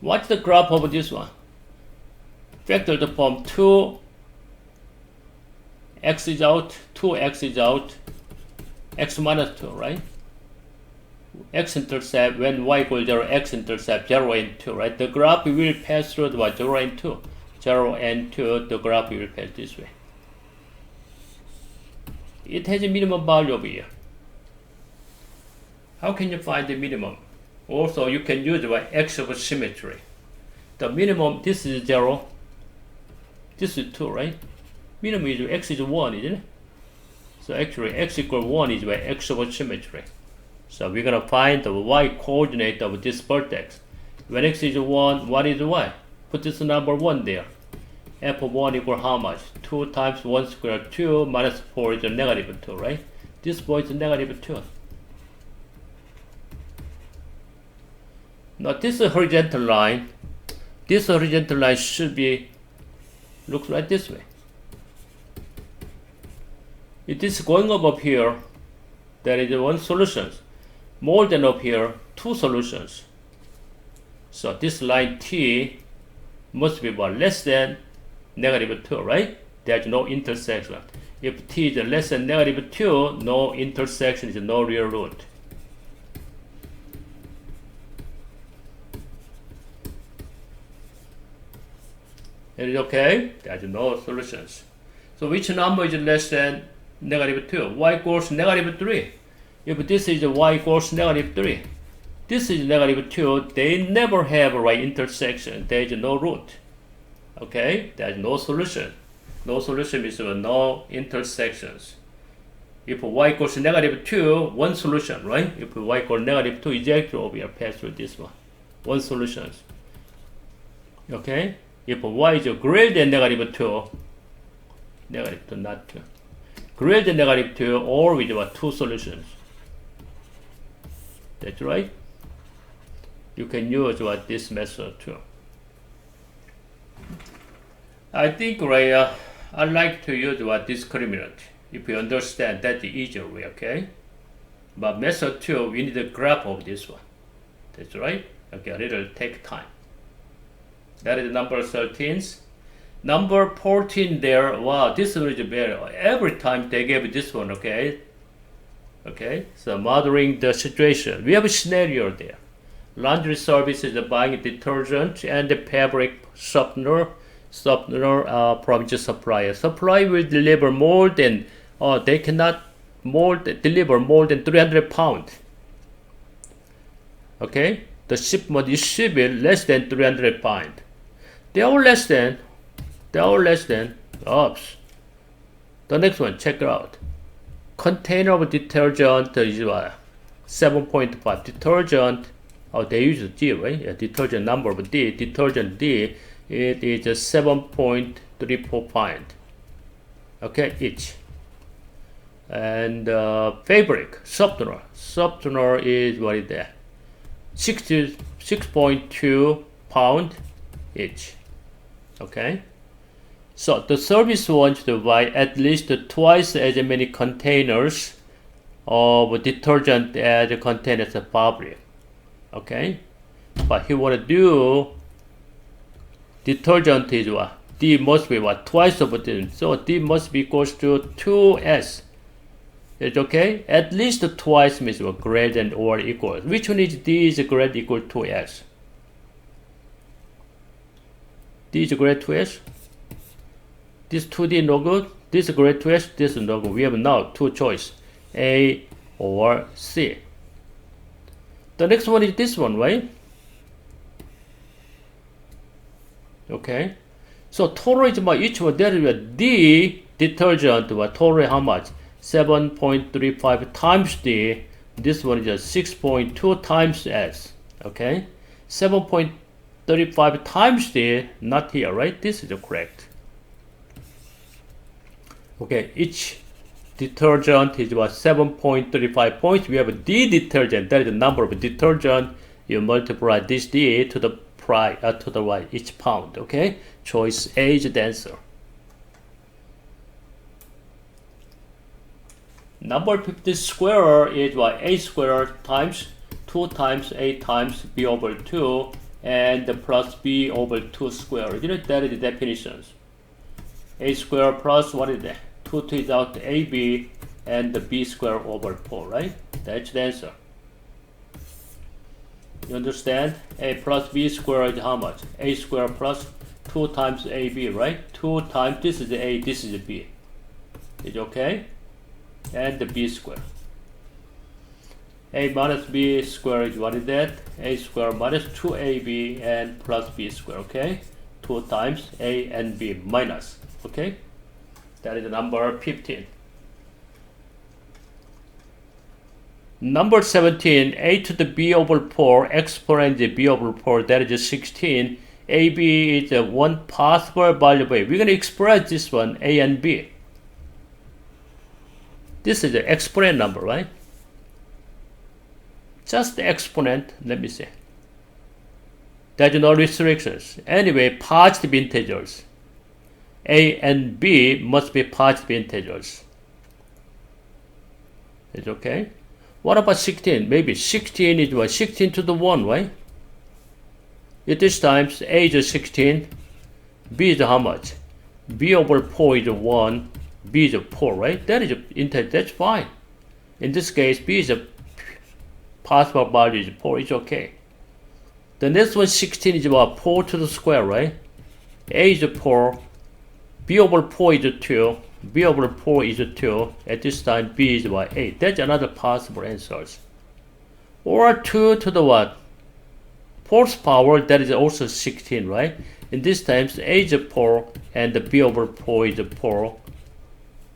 What's the graph of this one? Factor the form 2x is out, 2x is out, x minus 2, right? X-intercept, when y equals 0, x-intercept 0 and 2, right? The graph will pass through the what? 0 and 2. 0 and 2, the graph will pass this way. It has a minimum value over here. How can you find the minimum? Also, you can use the x of symmetry. The minimum, this is 0. This is 2, right? Minimum is x is 1, isn't it? So actually, x equals 1 is by x of symmetry. So we're going to find the y coordinate of this vertex. When x is 1, what is y? Put this number 1 there. F of 1 equals how much? 2 times 1 squared 2 minus 4 is a negative 2, right? This point is negative 2. Now this horizontal line, should be, looks like this way. It is going up here, there is one solution. More than up here, two solutions. So this line T must be what? Less than negative 2, right? There's no intersection. If T is less than negative 2, no intersection is no real root. It is okay? There's no solutions. So which number is less than negative 2? Y equals negative 3. If this is y equals negative 3, this is negative 2, they never have a right intersection. There is no root. Okay? There's no solution. No solution means no intersections. If y equals negative 2, one solution, right? If y equals negative 2, exactly over here, pass through this one. One solution. Okay? If y is greater than negative 2, negative 2, not 2. Greater than negative 2, or with what? Two solutions. That's right. You can use what? This method too. I think, right, I like to use what? Discriminant. If you understand, that's the easier way, okay? But method 2, we need a graph of this one. That's right. Okay, it'll take time. That is number 13. Number 14 there, wow, this one is better. Every time they give this one, okay? Okay, so modeling the situation. We have a scenario there. Laundry service is buying detergent and the fabric softener from the supplier. Supplier will deliver more than, they cannot deliver more than 300 pounds. Okay, the shipment is should be less than 300 pounds. They are less than, oops. The next one, check it out. Container of detergent is what? 7.5. Detergent, they use D, right? Yeah, detergent number of D. Detergent D, it is 7.34 pound. Okay, each. And fabric, softener. Softener is what is that? 6.2 pound each. Okay. So the service wants to buy at least twice as many containers of detergent as containers of fabric. Okay, but he want to do detergent is what? D must be what? Twice of it. So D must be equals to 2S. It's okay? At least twice means greater than or equal. Which one is D is greater equal to S? D is greater to S. This 2D no good. This is greater to S. This is no good. We have now two choices, A or C. The next one is this one, right? Okay. So total is by each one. There is a D detergent. Total how much? 7.35 times D. This one is 6.2 times S. Okay. 7.35 times D. Not here, right? This is correct. Okay. Each detergent is about 7.35 points. We have a D detergent. That is the number of detergent. You multiply this D to the to the right each pound. Okay. Choice A is the answer. Number 50 square is what? A squared times 2 times A times B over 2 and plus B over 2 squared. You know, that is the definitions. A squared plus what is that? 2 is out AB and the B squared over 4, right? That's the answer. You understand? A plus B squared is how much? A squared plus 2 times AB, right? 2 times, this is A, this is B. Is it okay? And the B squared. A minus B squared is what is that? A squared minus 2AB and plus B squared, okay? 2 times A and B minus, okay? That is the number 15. Number 17, A to the B over 4, exponent the B over 4, that is 16. AB is one possible value of A. We're going to express this one, A and B. This is the exponent number, right? Just the exponent, let me see. There's no restrictions. Anyway, positive integers. A and B must be positive integers. It's okay? What about 16? Maybe 16 is what? 16 to the 1, right? At this times, A is 16, B is how much? B over 4 is 1, B is 4, right? That is integer, that's fine. In this case, B is a possible value is 4, it's okay. The next one, 16 is about 4 to the square, right? A is 4, B over 4 is 2, B over 4 is 2, at this time B is what? 8. That's another possible answers. Or 2 to the what? 4th power, that is also 16, right? In this times A is 4 and the B over 4 is 4.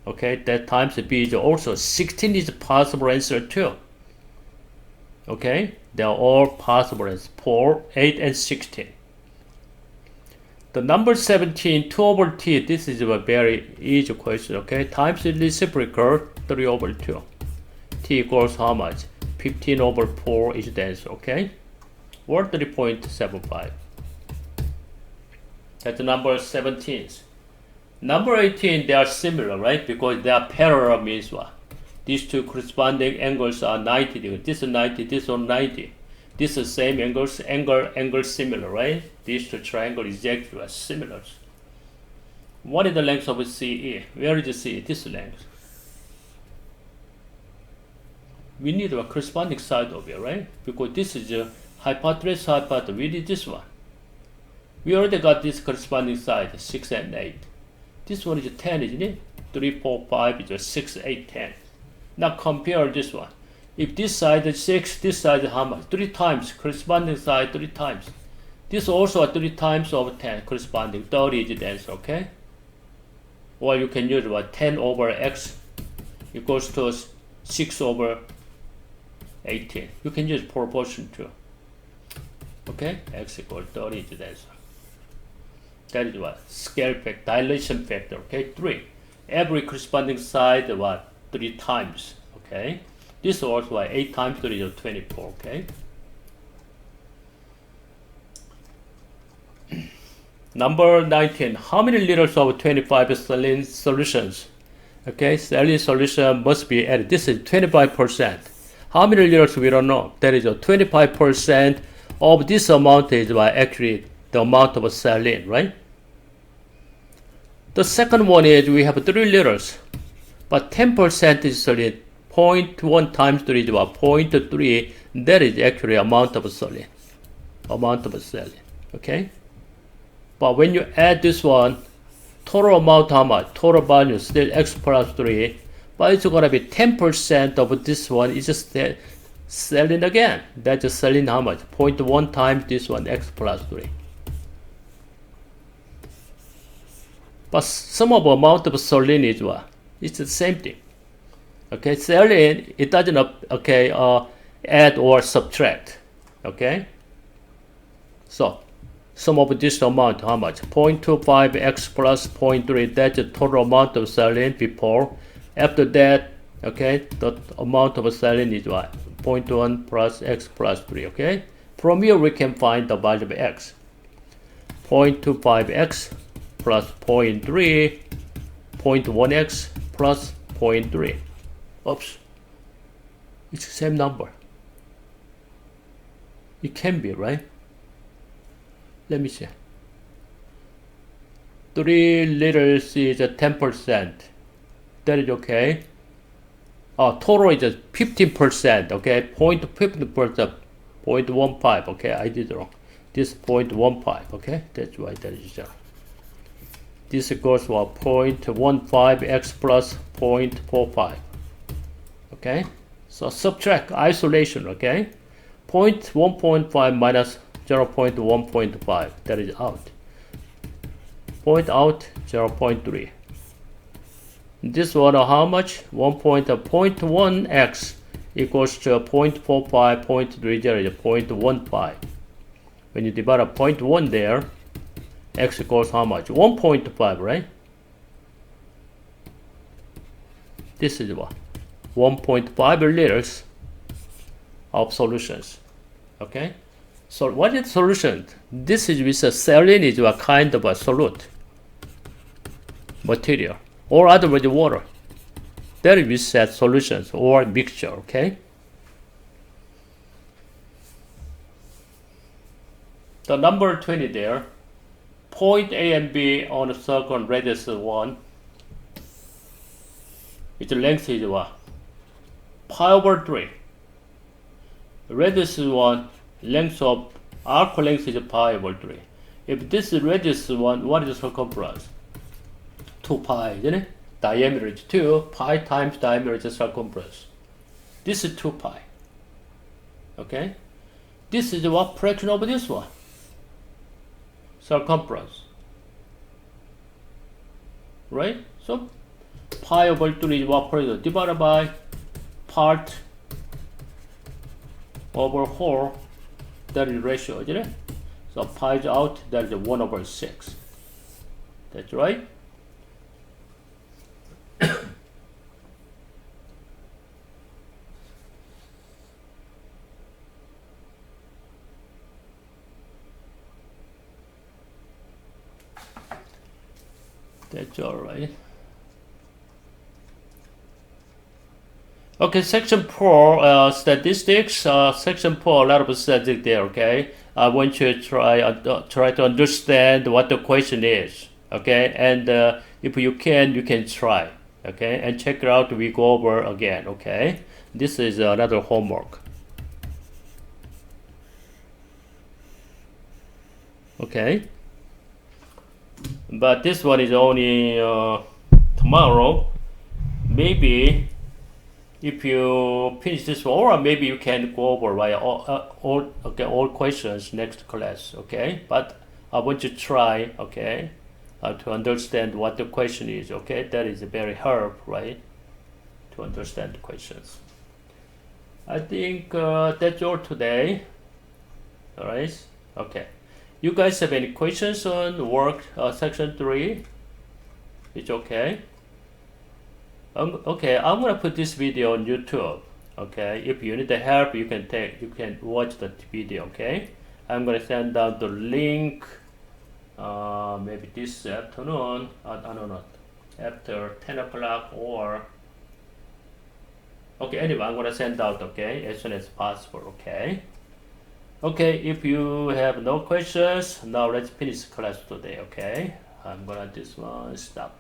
Okay, that times B is also 16 is a possible answer too. Okay, they are all possible as 4, 8, and 16. The number 17, 2 over t, this is a very easy question, okay? Times the reciprocal, 3 over 2. T equals how much? 15 over 4 is the answer, okay? Or 3.75. That's the number 17. Number 18, they are similar, right? Because they are parallel means what? These two corresponding angles are 90 degrees. This is 90, this is 90. This is same angles, angle similar, right? These two triangles exactly are similar. What is the length of CE? Where is the CE? This length. We need a corresponding side of it, right? Because this is a hypotenuse, we need this one. We already got this corresponding side, 6 and 8. This one is 10, isn't it? 3, 4, 5 is 6, 8, 10. Now compare this one. If this side is 6, this side is how much? 3 times, corresponding side 3 times. This also 3 times of 10, corresponding 30 is the answer, okay? Or you can use what? 10 over x equals to 6 over 18. You can use proportion too. Okay? X equals 30 is the answer. That is what? Scale factor, dilation factor, okay? 3. Every corresponding side, what? 3 times, okay? This also 8 times 3 is 24, okay? Number 19, how many liters of 25 saline solutions? Okay, saline solution must be added. This is 25%. How many liters we don't know. That is 25% of this amount is actually the amount of saline, right? The second one is we have 3 liters, but 10% is saline. 0.1 times 3 is what? 0.3. That is actually amount of saline. Okay? But when you add this one, total amount how much? Total value still x plus 3. But it's going to be 10% of this one is just saline again. That's just saline how much? 0.1 times this one, x plus 3. But sum of amount of saline is what? It's the same thing. Okay, saline, it doesn't add or subtract. Okay? So, sum of this amount, how much? 0.25 x plus 0.3, that's the total amount of saline before. After that, okay, the amount of saline is what? 0.1 plus x plus 3, okay? From here, we can find the value of x. 0.25x plus 0.3, 0.1x plus 0.3. Oops. It's the same number. It can be, right? Let me see. 3 liters is 10%. That is okay. Total is 15%, okay? 0.15%, 0.15, okay? I did wrong. This 0.15, okay? That's why that is there. This equals to 0.15 x plus 0.45. Okay? So subtract isolation, okay? 1.5 minus 0.1.5, that is out. Point out 0.3. This one how much? 1.1x equals to 0.45, 0.30 is 0.15. When you divide a 0.1 there, x equals how much? 1.5, right? This is what? 1.5 liters of solutions. Okay? So what is solution? This is with a saline is a kind of a solute material, or otherwise water. That is with that solutions or mixture, okay? The number 20 there, point A and B on a circle radius 1. Its length is what? Pi over 3. Radius is 1, length of arc length is pi over 3. If this is radius 1, what is the circumference? 2 pi, isn't it? Diameter is 2, pi times diameter is the circumference. This is 2 pi. Okay? This is what fraction of this one? Circumference. Right? So, pi over 3 is what fraction? Divided by part over whole, that is ratio, isn't it? So pi is out, that is 1 over 6. That's right. That's all right. Okay, section 4, statistics. Section 4, a lot of statistics there, okay? I want you to try to understand what the question is, okay? And if you can try, okay? And check it out, we go over again, okay? This is another homework. Okay? But this one is only tomorrow. Maybe if you finish this one, or maybe you can go over all questions next class, okay? But I want you to try, okay, to understand what the question is, okay? That is very hard, right? To understand the questions. I think that's all today. All right, okay. You guys have any questions on work section 3? It's okay. Okay, I'm gonna put this video on YouTube. Okay, if you need the help, you can watch the video. Okay, I'm gonna send out the link. Maybe this afternoon. No, after 10 o'clock or. Okay, anyway, I'm gonna send out. Okay, as soon as possible. Okay. Okay, if you have no questions, now let's finish class today. Okay, I'm gonna this one stop.